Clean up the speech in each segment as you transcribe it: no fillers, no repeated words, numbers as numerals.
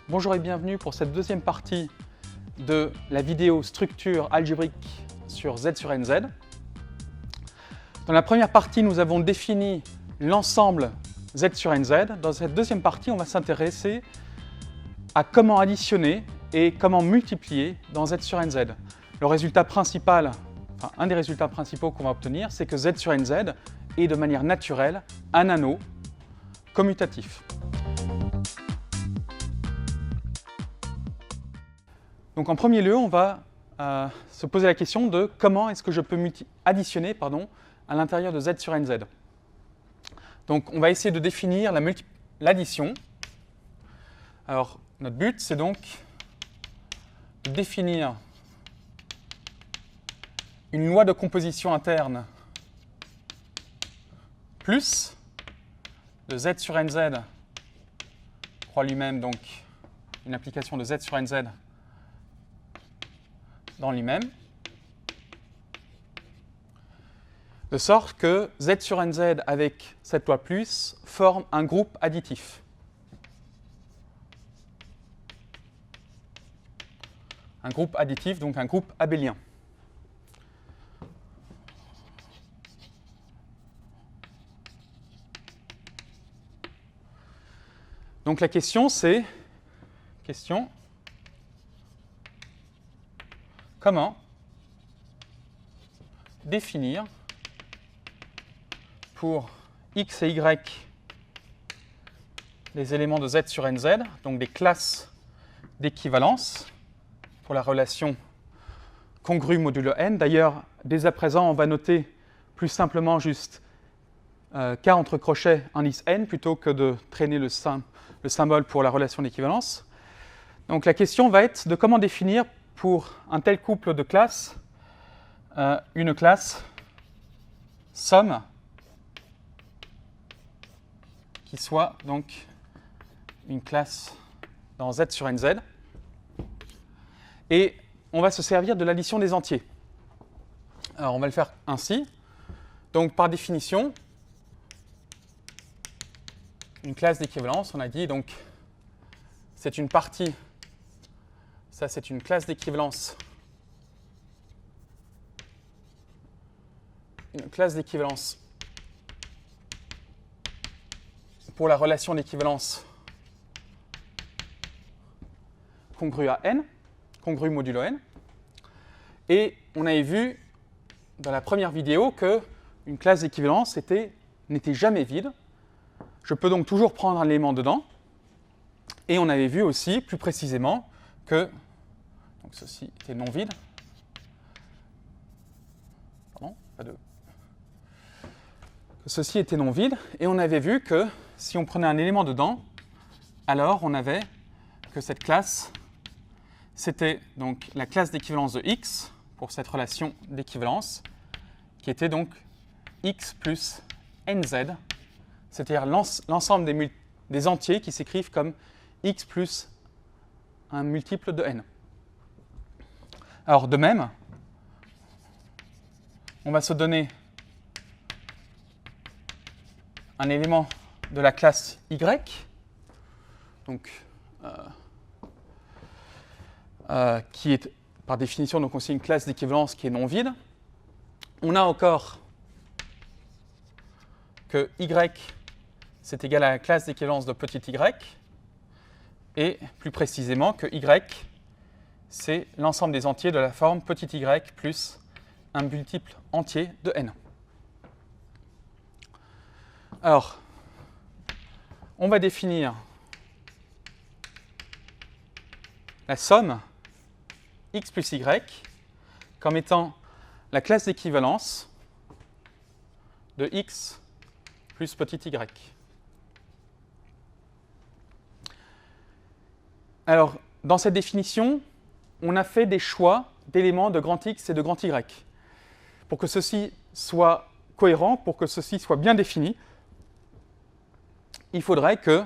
Bonjour et bienvenue pour cette deuxième partie de la vidéo structure algébrique sur Z sur NZ. Dans la première partie, nous avons défini l'ensemble Z sur NZ. Dans cette deuxième partie, on va s'intéresser à comment additionner et comment multiplier dans Z sur NZ. Le résultat principal, enfin un des résultats principaux qu'on va obtenir, c'est que Z sur NZ est de manière naturelle un anneau commutatif. Donc en premier lieu, on va se poser la question de comment est-ce que je peux additionner à l'intérieur de Z sur NZ. Donc on va essayer de définir l'addition. Alors notre but, c'est donc de définir une loi de composition interne plus de Z sur NZ croit lui-même donc une application de Z sur NZ dans lui-même, de sorte que Z sur NZ avec cette loi plus forme un groupe additif. Un groupe additif, donc un groupe abélien. Donc la question c'est, comment définir pour x et y les éléments de Z sur NZ, donc des classes d'équivalence pour la relation congrue modulo n. D'ailleurs, dès à présent, on va noter plus simplement juste K entre crochets indice n plutôt que de traîner le symbole pour la relation d'équivalence. Donc la question va être de comment définir pour un tel couple de classes une classe somme qui soit donc une classe dans Z sur NZ. Et on va se servir de l'addition des entiers. Alors on va le faire ainsi. Donc par définition, une classe d'équivalence, on a dit, donc c'est une partie, ça c'est une classe d'équivalence. Une classe d'équivalence pour la relation d'équivalence congrue à n, congrue modulo n. Et on avait vu dans la première vidéo qu'une classe d'équivalence n'était jamais vide. Je peux donc toujours prendre un élément dedans. Et on avait vu aussi, plus précisément, que donc ceci était non vide. Pardon, pas de. Que ceci était non vide. Et on avait vu que si on prenait un élément dedans, alors on avait que cette classe, c'était donc la classe d'équivalence de x pour cette relation d'équivalence, qui était donc x plus nz, c'est-à-dire l'ensemble des entiers qui s'écrivent comme x plus un multiple de n. Alors de même, on va se donner un élément de la classe y, donc, qui est par définition donc aussi une classe d'équivalence qui est non vide. On a encore que y c'est égal à la classe d'équivalence de petit y, et plus précisément que y c'est l'ensemble des entiers de la forme petit y plus un multiple entier de n. Alors, on va définir la somme x plus y comme étant la classe d'équivalence de x plus petit y. Alors, dans cette définition, on a fait des choix d'éléments de grand X et de grand Y. Pour que ceci soit cohérent, pour que ceci soit bien défini, il faudrait que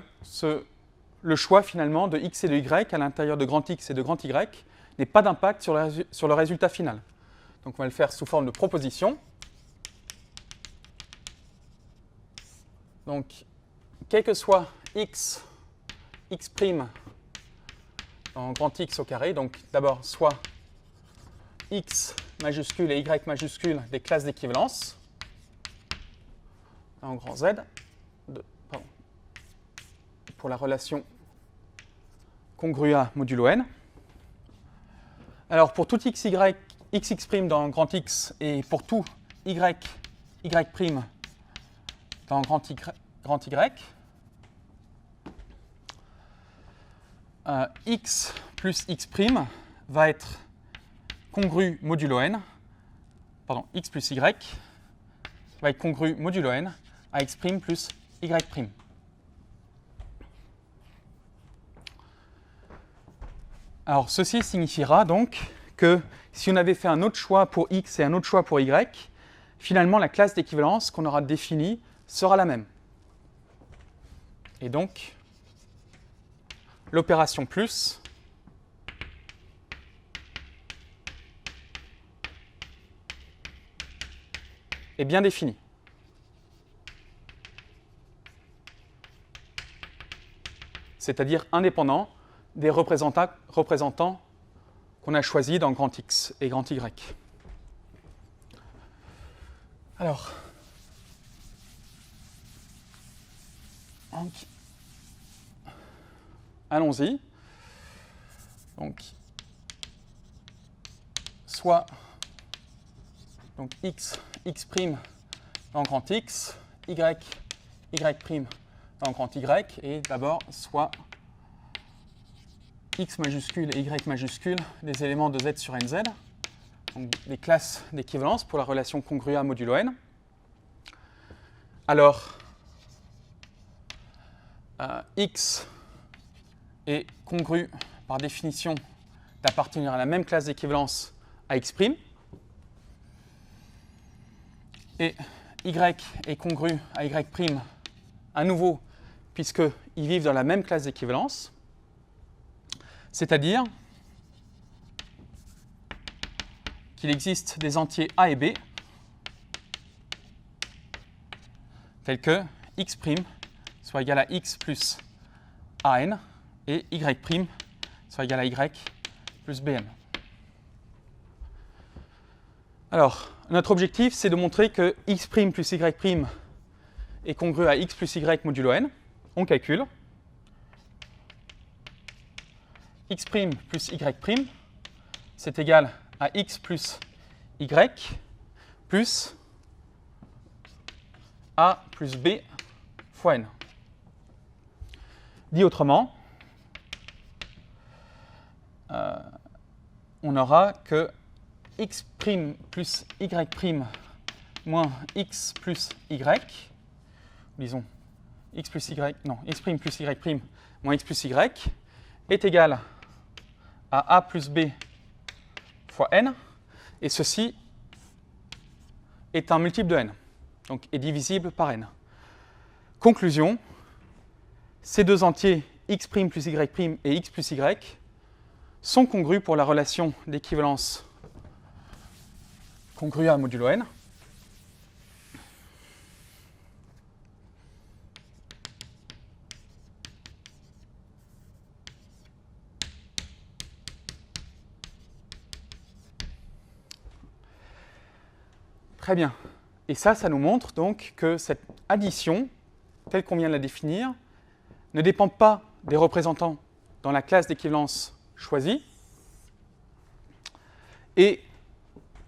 le choix finalement de X et de Y à l'intérieur de grand X et de grand Y n'ait pas d'impact sur le résultat final. Donc on va le faire sous forme de proposition. Donc, quel que soit x' dans grand X au carré. Donc d'abord, soit X majuscule et Y majuscule des classes d'équivalence en grand Z pour la relation congrua modulo n. Alors pour tout x, y, xx' dans grand X et pour tout y, y' dans grand Y, x plus x' va être congru modulo n, pardon, x plus y va être congru modulo n à x' plus y'. Alors, ceci signifiera donc que si on avait fait un autre choix pour x et un autre choix pour y, finalement, la classe d'équivalence qu'on aura définie sera la même. Et donc, l'opération plus est bien définie. C'est-à-dire indépendant des représentants qu'on a choisis dans grand X et grand Y. Alors, allons-y. Donc, soit donc x, x' dans grand X, y, y' dans grand Y, et d'abord soit x majuscule et y majuscule des éléments de z sur nz, donc des classes d'équivalence pour la relation congrua modulo n. Alors, x est congru par définition d'appartenir à la même classe d'équivalence à x', et y est congru à y' à nouveau puisqu'ils vivent dans la même classe d'équivalence, c'est-à-dire qu'il existe des entiers a et b tels que x' soit égal à x plus an et y' soit égal à y plus bn. Alors, notre objectif, c'est de montrer que x' plus y' est congru à x plus y modulo n. On calcule. x' plus y', c'est égal à x plus y plus a plus b fois n. Dit autrement, on aura que x' plus y' moins x plus y, disons x plus y, non, x' plus y' moins x plus y est égal à a plus b fois n, et ceci est un multiple de n, donc est divisible par n. Conclusion, ces deux entiers x' plus y' et x plus y sont congrus pour la relation d'équivalence congrua modulo n. Très bien. Et ça nous montre donc que cette addition, telle qu'on vient de la définir, ne dépend pas des représentants dans la classe d'équivalence choisie. Et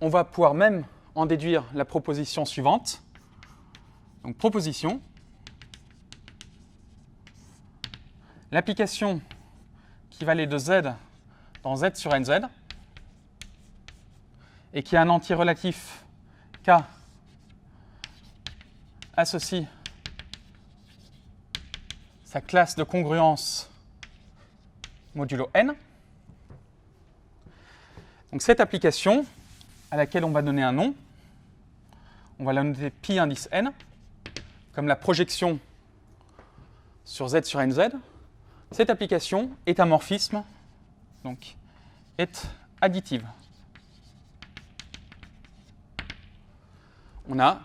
on va pouvoir même en déduire la proposition suivante. Donc, proposition. L'application qui valait de z dans z sur nz et qui a un entier relatif K associe sa classe de congruence modulo n. Donc cette application, à laquelle on va donner un nom, on va la noter pi indice n, comme la projection sur z sur nz. Cette application est un morphisme, donc est additive. On a,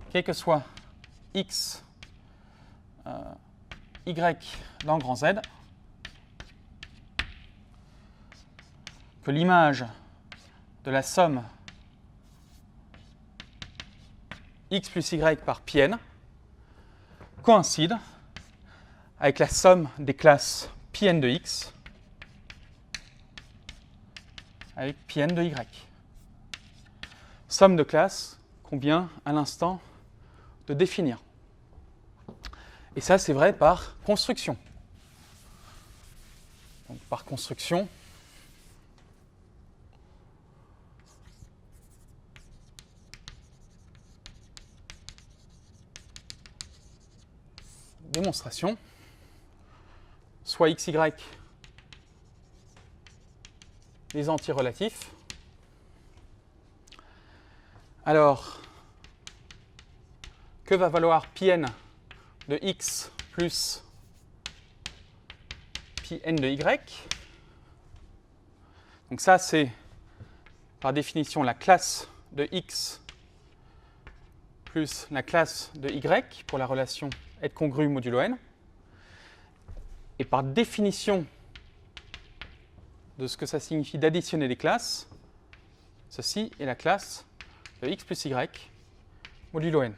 quel que soit x, y dans grand Z, que l'image de la somme x plus y par πn coïncide avec la somme des classes πn de x avec πn de y. Somme de classes qu'on vient à l'instant de définir. Et ça, c'est vrai par construction. Donc, par construction, démonstration, soit xy les antirelatifs. Alors, que va valoir πn de x plus πn de y? Donc ça, c'est par définition la classe de x plus la classe de y pour la relation être congrue modulo n. Et par définition de ce que ça signifie d'additionner des classes, ceci est la classe de x plus y modulo n.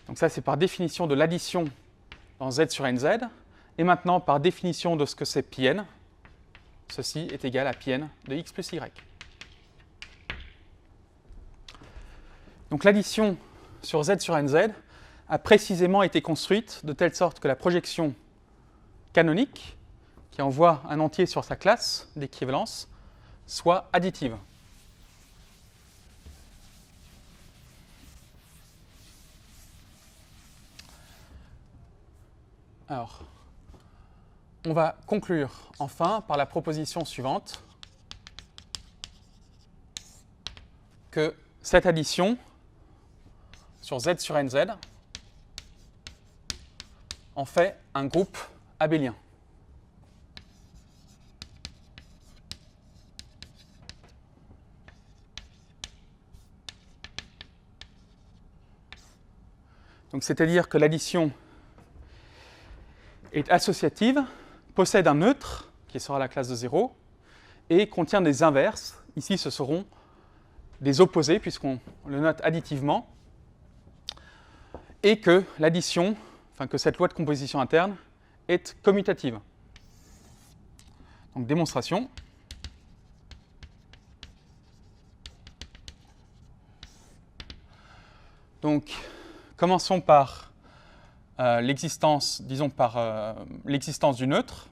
Donc ça, c'est par définition de l'addition dans z sur nz. Et maintenant, par définition de ce que c'est πn, ceci est égal à πn de x plus y. Donc l'addition sur z sur nz a précisément été construite de telle sorte que la projection canonique, qui envoie un entier sur sa classe d'équivalence, soit additive. Alors, on va conclure enfin par la proposition suivante, que cette addition sur z sur nz en fait un groupe abélien. Donc, c'est-à-dire que l'addition est associative, possède un neutre, qui sera la classe de 0, et contient des inverses. Ici, ce seront des opposés, puisqu'on le note additivement, et que l'addition, enfin que cette loi de composition interne, est commutative. Donc, démonstration. Donc, commençons par l'existence, disons par l'existence du neutre.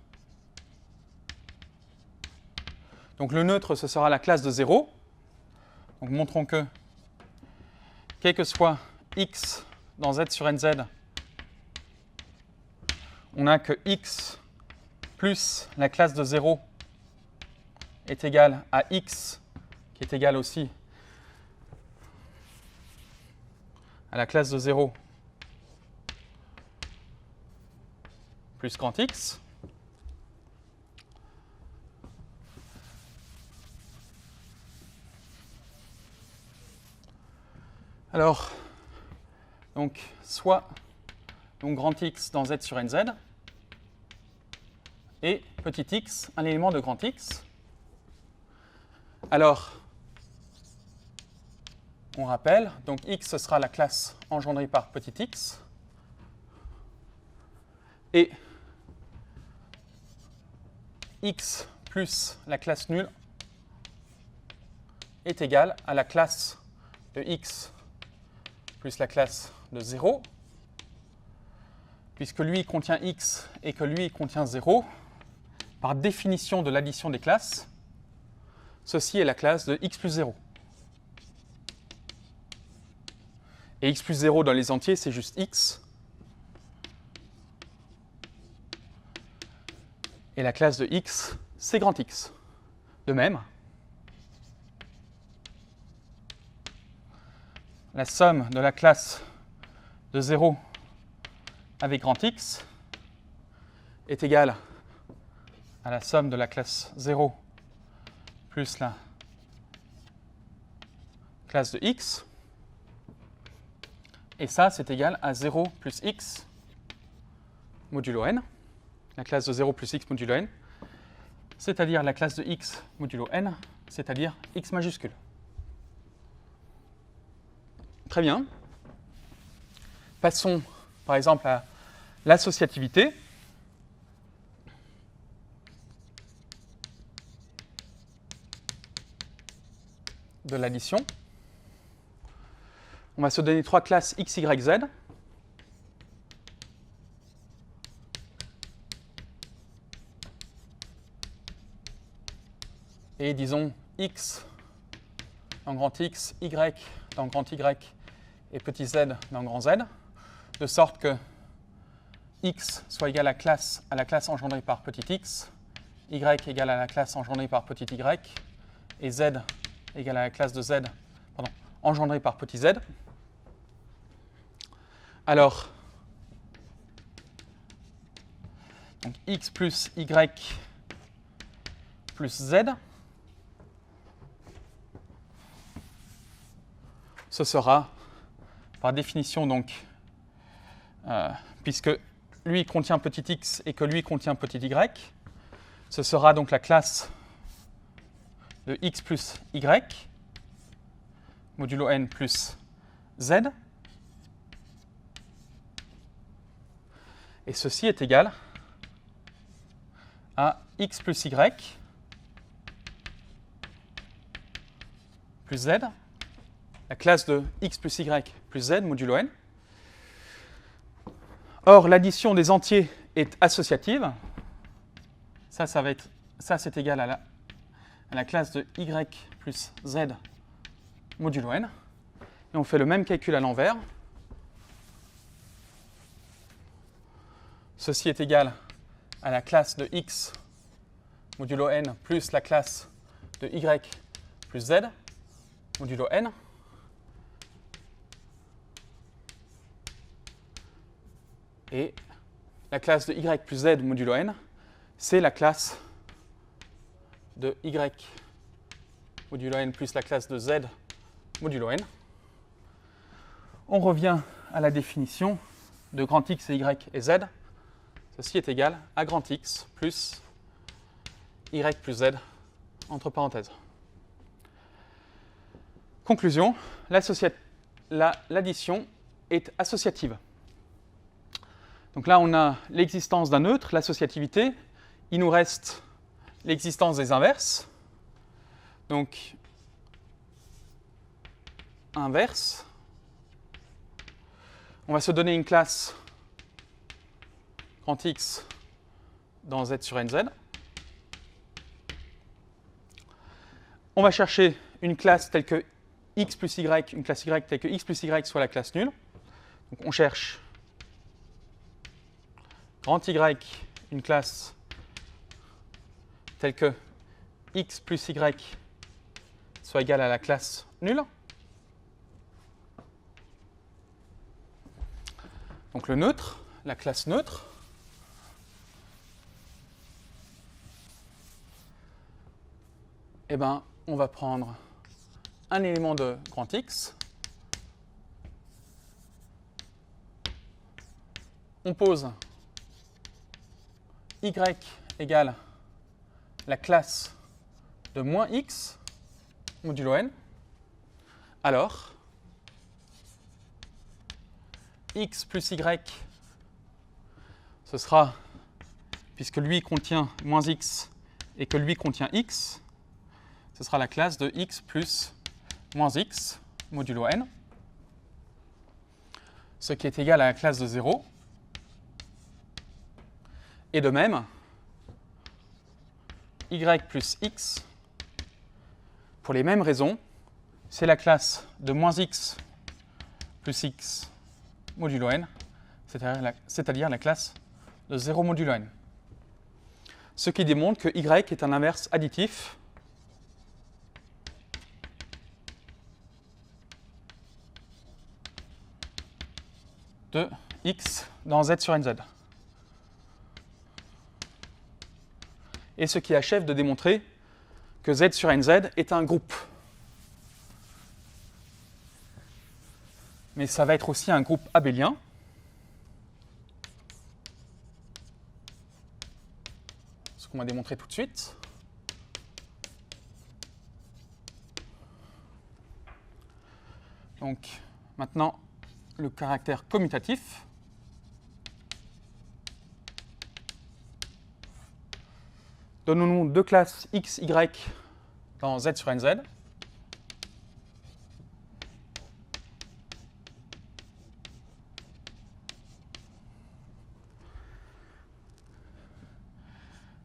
Donc le neutre, ce sera la classe de 0. Donc montrons que, quel que soit x dans z sur nz, on a que x plus la classe de 0 est égal à x, qui est égal aussi à la classe de 0 plus grand X. Alors, donc, soit donc, grand X dans Z sur NZ, et petit x, un élément de grand X. Alors, on rappelle, donc x, ce sera la classe engendrée par petit x, et x plus la classe nulle est égal à la classe de x plus la classe de 0, puisque lui contient x et que lui contient 0, par définition de l'addition des classes, ceci est la classe de x plus 0. Et x plus 0 dans les entiers, c'est juste x. Et la classe de x, c'est grand X. De même, la somme de la classe de 0 avec grand X est égale à la somme de la classe 0 plus la classe de x. Et ça, c'est égal à 0 plus x modulo n, la classe de 0 plus x modulo n. c'est-à-dire la classe de x modulo n, c'est-à-dire x majuscule. Très bien. Passons par exemple à l'associativité. De l'addition. On va se donner trois classes x, y, z. Et disons x dans grand X, y dans grand Y et petit z dans grand Z, de sorte que x soit égal à la classe engendrée par petit x, y égale à la classe engendrée par petit y, et z égale à la classe de z engendrée par petit z. Alors, donc x plus y plus z, ce sera, par définition donc, puisque lui contient petit x et que lui contient petit y, ce sera donc la classe de x plus y, modulo n plus z, et ceci est égal à x plus y plus z, la classe de x plus y plus z modulo n. Or, l'addition des entiers est associative. Ça c'est égal à la classe de y plus z modulo n. Et on fait le même calcul à l'envers. Ceci est égal à la classe de x modulo n plus la classe de y plus z modulo n. Et la classe de y plus z modulo n, c'est la classe de y modulo n plus la classe de z modulo n. On revient à la définition de grand X et y et z. Ceci est égal à grand X plus y plus z entre parenthèses. Conclusion, l'addition est associative. Donc là, on a l'existence d'un neutre, l'associativité. Il nous reste l'existence des inverses. Donc, inverse. On va se donner une classe grand X dans Z sur NZ. On va chercher une classe telle que X plus Y, une classe Y telle que X plus Y soit la classe nulle. Donc on cherche grand Y, une classe telle que X plus Y soit égale à la classe nulle. Donc le neutre, la classe neutre. Eh bien, on va prendre un élément de grand X. On pose Y égale la classe de moins X modulo N. Alors, X plus Y, ce sera, puisque lui contient moins X et que lui contient X, ce sera la classe de X plus moins X modulo N, ce qui est égal à la classe de 0. Et de même, Y plus X, pour les mêmes raisons, c'est la classe de moins X plus X modulo N, c'est-à-dire la classe de 0 modulo N. Ce qui démontre que Y est un inverse additif de X dans Z sur NZ. Et ce qui achève de démontrer que Z sur NZ est un groupe. Mais ça va être aussi un groupe abélien. Ce qu'on va démontrer tout de suite. Donc maintenant, le caractère commutatif. Donnons-nous deux classes x, y dans Z sur nz.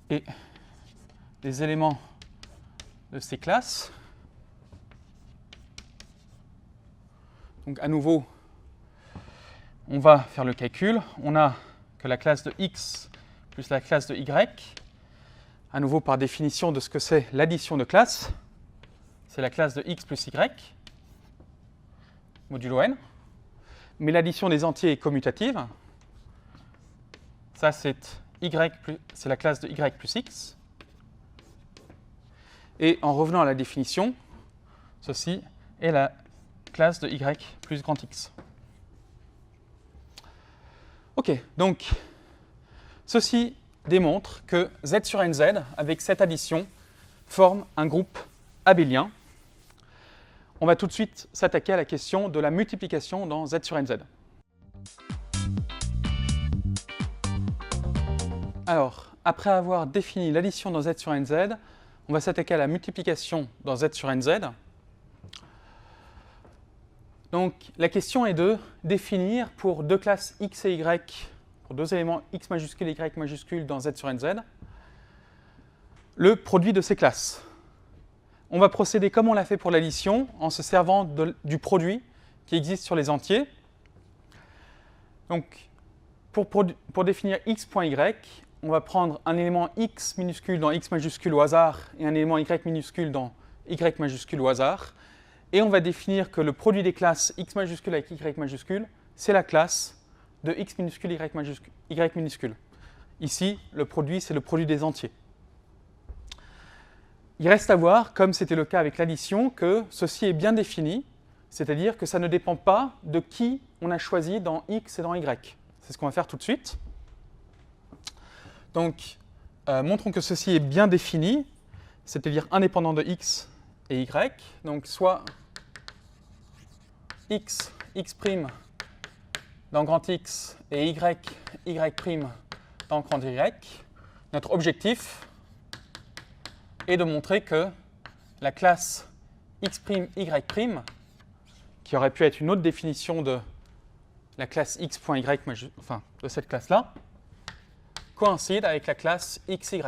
Et les éléments de ces classes. Donc à nouveau, on va faire le calcul. On a que la classe de x plus la classe de y. À nouveau, par définition de ce que c'est l'addition de classes, c'est la classe de x plus y, modulo n. Mais l'addition des entiers est commutative. Ça, c'est la classe de y plus x. Et en revenant à la définition, ceci est la classe de y plus grand x. Ok, donc ceci démontre que Z sur nz, avec cette addition, forme un groupe abélien. On va tout de suite s'attaquer à la question de la multiplication dans Z sur nz. Alors, après avoir défini l'addition dans Z sur nz, on va s'attaquer à la multiplication dans Z sur nz. Donc, la question est de définir pour deux classes x et y, pour deux éléments x majuscule et y majuscule dans Z sur nz, le produit de ces classes. On va procéder comme on l'a fait pour l'addition, en se servant du produit qui existe sur les entiers. Donc, pour définir x.y, on va prendre un élément x minuscule dans x majuscule au hasard et un élément y minuscule dans y majuscule au hasard. Et on va définir que le produit des classes x majuscule avec y majuscule, c'est la classe de x minuscule y minuscule. Ici, le produit, c'est le produit des entiers. Il reste à voir, comme c'était le cas avec l'addition, que ceci est bien défini, c'est-à-dire que ça ne dépend pas de qui on a choisi dans x et dans y. C'est ce qu'on va faire tout de suite. Donc, montrons que ceci est bien défini, c'est-à-dire indépendant de x et y. Donc, soit x dans grand X et y dans grand Y. Notre objectif est de montrer que la classe x', y', qui aurait pu être une autre définition de la classe x.y, enfin de cette classe-là, coïncide avec la classe xy.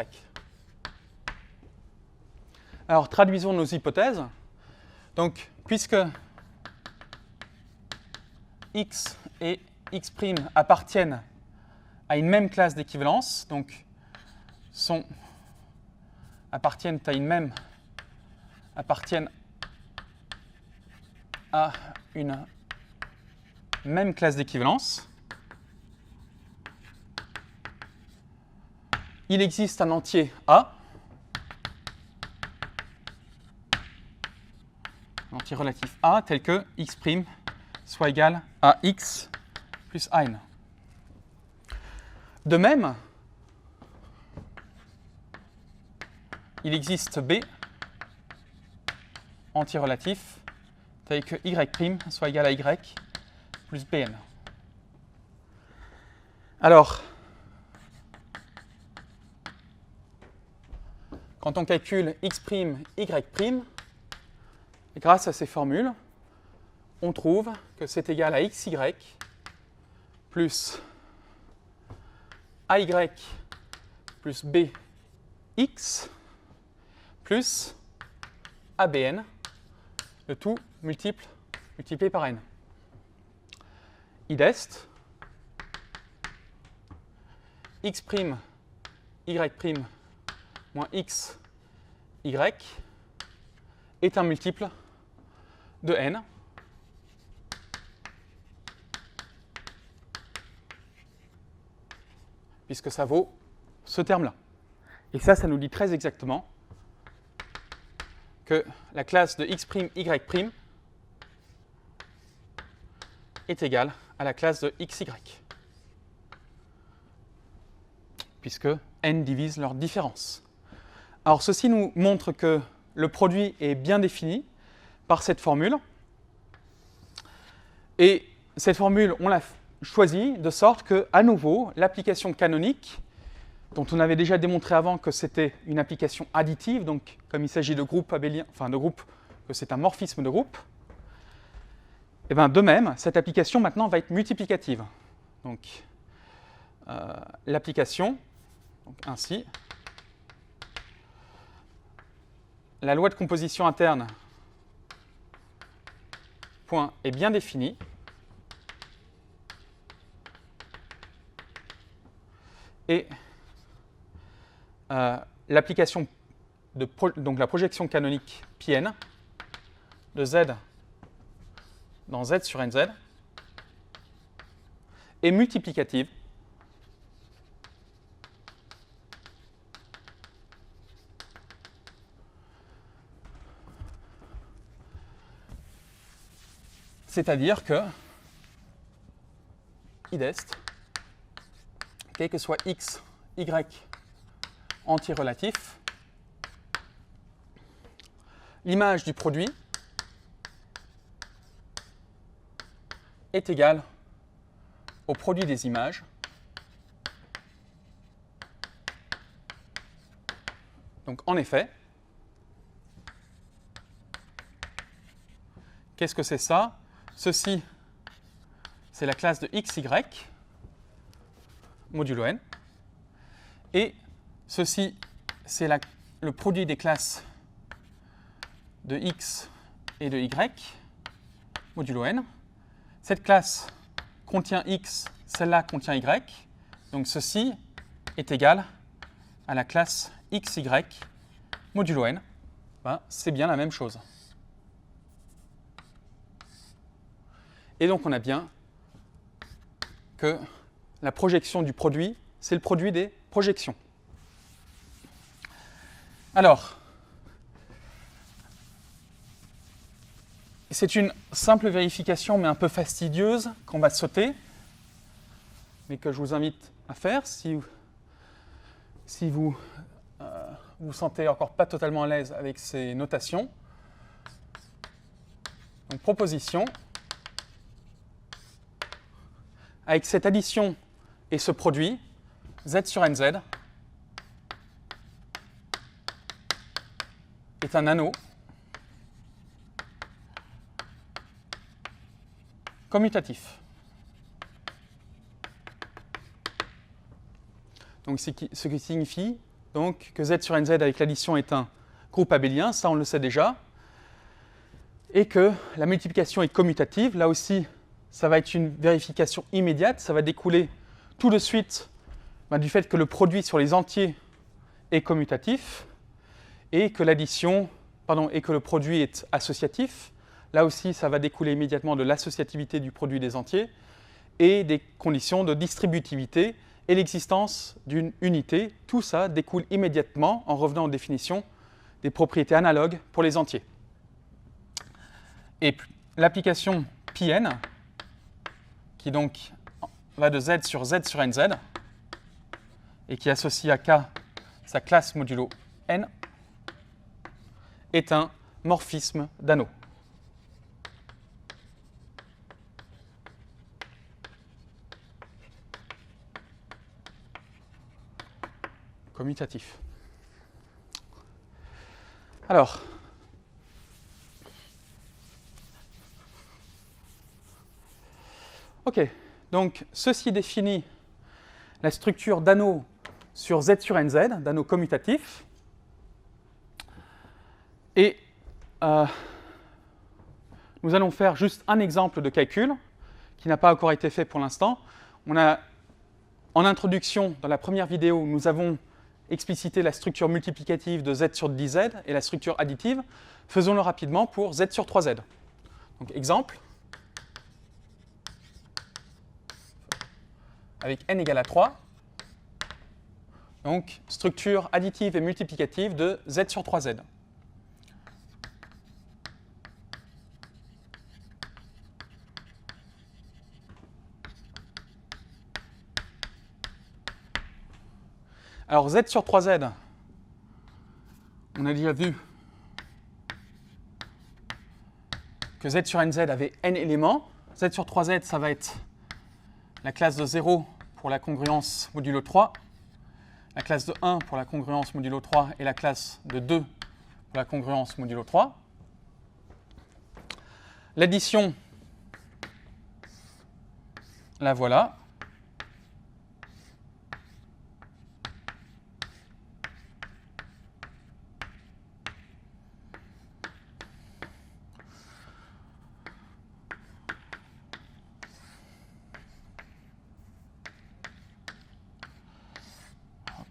Alors, traduisons nos hypothèses. Donc, puisque x et x' appartiennent à une même classe d'équivalence, donc appartiennent à une même classe d'équivalence, il existe un entier A, un entier relatif A, tel que x' soit égal à x plus n. De même, il existe B, entier relatif, tel que y' soit égal à y plus bn. Alors, quand on calcule x', y', grâce à ces formules, on trouve que c'est égal à xy plus ay plus bx plus abn, le tout multiplié par n. Id est x', y' moins x, y est un multiple de n. Puisque ça vaut ce terme-là. Et ça nous dit très exactement que la classe de x', y' est égale à la classe de xy, puisque n divise leur différence. Alors ceci nous montre que le produit est bien défini par cette formule. Et cette formule, on l'a choisie de sorte que, à nouveau, l'application canonique, dont on avait déjà démontré avant que c'était une application additive, donc comme il s'agit de groupes abéliens, enfin de groupes, que c'est un morphisme de groupe, et bien de même, cette application maintenant va être multiplicative. Donc l'application, ainsi, la loi de composition interne point est bien définie. Et l'application, donc la projection canonique πn de z dans z sur nz est multiplicative c'est-à-dire que idest, quel que soit x, y antirelatif, l'image du produit est égale au produit des images donc en effet, qu'est-ce que c'est ça? Ceci, c'est la classe de xy modulo n. Et ceci, c'est le produit des classes de x et de y modulo n. Cette classe contient x, celle-là contient y. Donc ceci est égal à la classe xy modulo n. Ben, c'est bien la même chose. Et donc on a bien que la projection du produit, c'est le produit des projections. Alors, c'est une simple vérification, mais un peu fastidieuse, qu'on va sauter, mais que je vous invite à faire si vous vous sentez encore pas totalement à l'aise avec ces notations. Donc, proposition. Avec cette addition et ce produit, z sur nz est un anneau commutatif. Donc, ce qui signifie donc, que z sur nz avec l'addition est un groupe abélien, ça on le sait déjà, et que la multiplication est commutative. Là aussi, ça va être une vérification immédiate, ça va découler tout de suite du fait que le produit sur les entiers est commutatif et que et que le produit est associatif. Là aussi, ça va découler immédiatement de l'associativité du produit des entiers et des conditions de distributivité et l'existence d'une unité. Tout ça découle immédiatement en revenant aux définitions des propriétés analogues pour les entiers. Et l'application πn, qui donc va de z sur nz, et qui associe à K sa classe modulo n, est un morphisme d'anneau. Commutatif. Alors, ok, donc ceci définit la structure d'anneau sur z sur nz, d'anneau commutatif. Et nous allons faire juste un exemple de calcul qui n'a pas encore été fait pour l'instant. En introduction, dans la première vidéo, nous avons explicité la structure multiplicative de z sur 10z et la structure additive. Faisons-le rapidement pour z sur 3z. Donc, exemple, avec n égale à 3. Donc, structure additive et multiplicative de z sur 3z. Alors, z sur 3z, on a déjà vu que z sur nz avait n éléments. z sur 3z, ça va être la classe de 0 pour la congruence modulo 3, la classe de 1 pour la congruence modulo 3 et la classe de 2 pour la congruence modulo 3. L'addition, la voilà.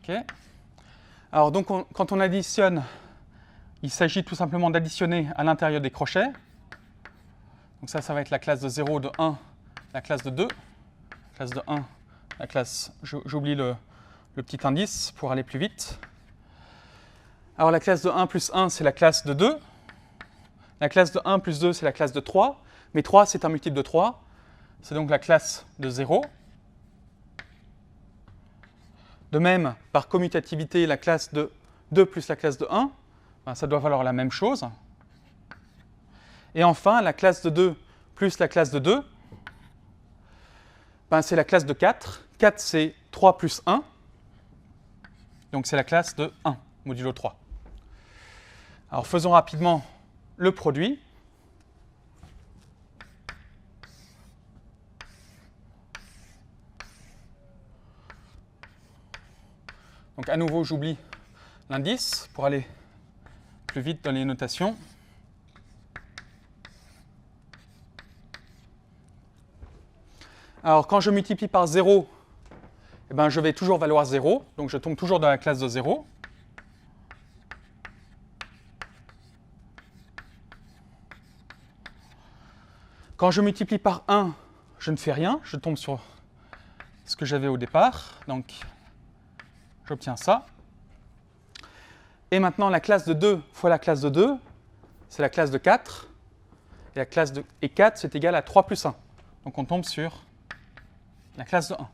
OK. Alors donc quand on additionne, il s'agit tout simplement d'additionner à l'intérieur des crochets. Donc ça va être la classe de 0, de 1, la classe de 2, classe de 1, la classe, j'oublie le petit indice pour aller plus vite. Alors la classe de 1 plus 1, c'est la classe de 2. La classe de 1 plus 2, c'est la classe de 3. Mais 3, c'est un multiple de 3. C'est donc la classe de 0. De même, par commutativité, la classe de 2 plus la classe de 1, ben, ça doit valoir la même chose. Et enfin, la classe de 2 plus la classe de 2, ben, c'est la classe de 4. 4, c'est 3 plus 1. Donc c'est la classe de 1, modulo 3. Alors faisons rapidement le produit. Donc à nouveau, j'oublie l'indice pour aller plus vite dans les notations. Alors quand je multiplie par 0, eh ben, je vais toujours valoir 0, donc je tombe toujours dans la classe de 0. Quand je multiplie par 1, je ne fais rien, je tombe sur ce que j'avais au départ, donc j'obtiens ça. Et maintenant, la classe de 2 fois la classe de 2, c'est la classe de 4. Et la classe de 4, c'est égal à 3 plus 1. Donc on tombe sur la classe de 1.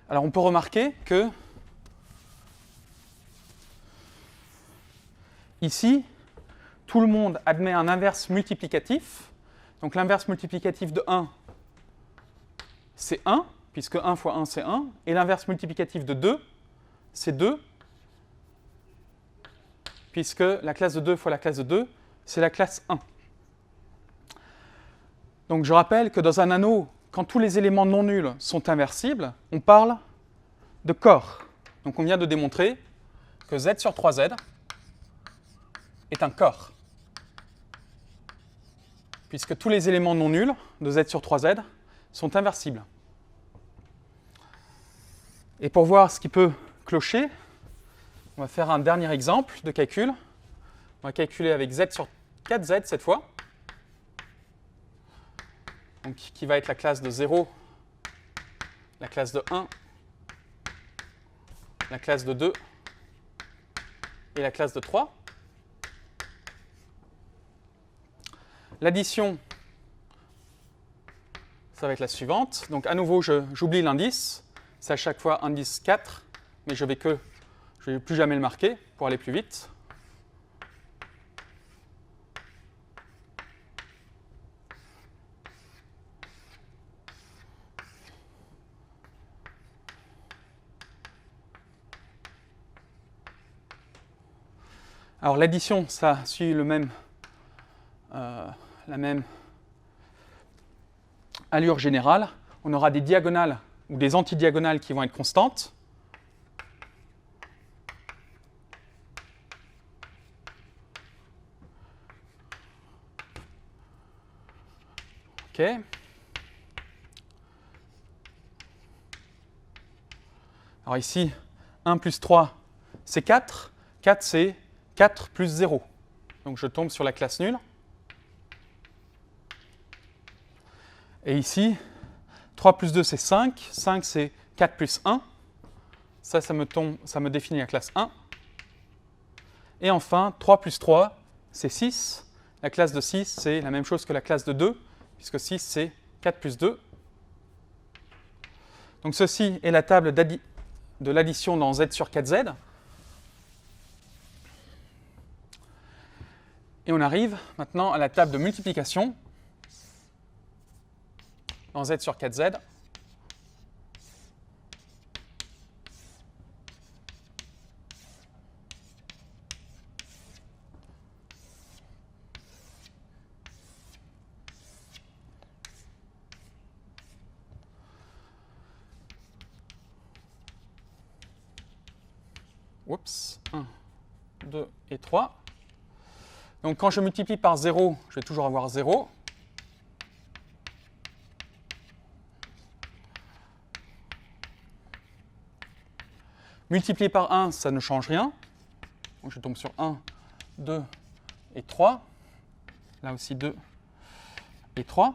Alors on peut remarquer que ici, tout le monde admet un inverse multiplicatif. Donc l'inverse multiplicatif de 1, c'est 1, puisque 1 fois 1, c'est 1. Et l'inverse multiplicatif de 2, c'est 2, puisque la classe de 2 fois la classe de 2, c'est la classe 1. Donc je rappelle que dans un anneau, quand tous les éléments non nuls sont inversibles, on parle de corps. Donc on vient de démontrer que z sur 3z est un corps, puisque tous les éléments non nuls de z sur 3z sont inversibles. Et pour voir ce qui peut clocher, on va faire un dernier exemple de calcul. On va calculer avec z sur 4z cette fois, donc, qui va être la classe de 0, la classe de 1, la classe de 2 et la classe de 3. L'addition, ça va être la suivante. Donc à nouveau, j'oublie l'indice. C'est à chaque fois indice 4, mais je ne vais plus jamais le marquer pour aller plus vite. Alors l'addition, ça suit la même allure générale. On aura des diagonales ou des antidiagonales qui vont être constantes. OK. Alors ici, 1 plus 3, c'est 4. 4, c'est 4 plus 0. Donc je tombe sur la classe nulle. Et ici, 3 plus 2, c'est 5. 5, c'est 4 plus 1. Ça me définit la classe 1. Et enfin, 3 plus 3, c'est 6. La classe de 6, c'est la même chose que la classe de 2, puisque 6, c'est 4 plus 2. Donc ceci est la table de l'addition dans z sur 4z. Et on arrive maintenant à la table de multiplication. dans Z sur 4Z. Oups, 1, 2 et 3. Donc quand je multiplie par 0, je vais toujours avoir 0. Multiplier par 1, ça ne change rien. Donc je tombe sur 1, 2 et 3. Là aussi 2 et 3.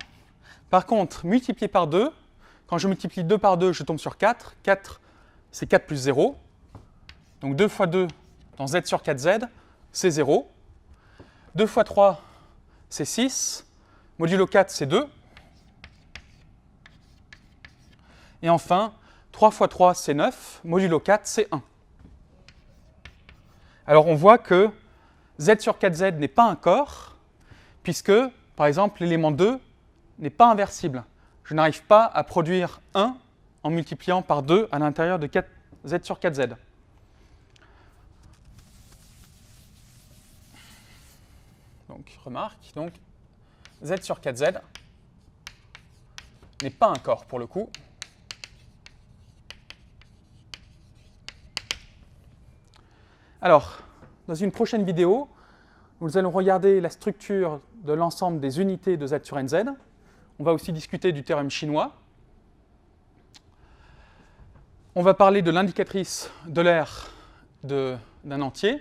Par contre, multiplier par 2, quand je multiplie 2 par 2, je tombe sur 4. 4, c'est 4 plus 0. Donc 2 fois 2 dans Z sur 4Z, c'est 0. 2 fois 3, c'est 6. Modulo 4, c'est 2. Et enfin, 3 fois 3, c'est 9. Modulo 4, c'est 1. Alors on voit que Z sur 4Z n'est pas un corps, puisque, par exemple, l'élément 2 n'est pas inversible. Je n'arrive pas à produire 1 en multipliant par 2 à l'intérieur de Z sur 4Z. Donc, remarque, donc, Z sur 4Z n'est pas un corps pour le coup. Alors, dans une prochaine vidéo, nous allons regarder la structure de l'ensemble des unités de Z sur NZ. On va aussi discuter du théorème chinois. On va parler de l'indicatrice d'Euler d'un entier.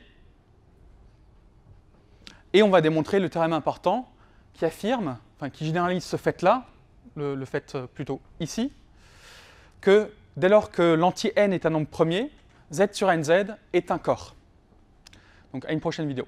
Et on va démontrer le théorème important qui affirme, enfin qui généralise ce fait-là, le fait plutôt ici, que dès lors que l'entier n est un nombre premier, Z sur nz est un corps. Donc à une prochaine vidéo.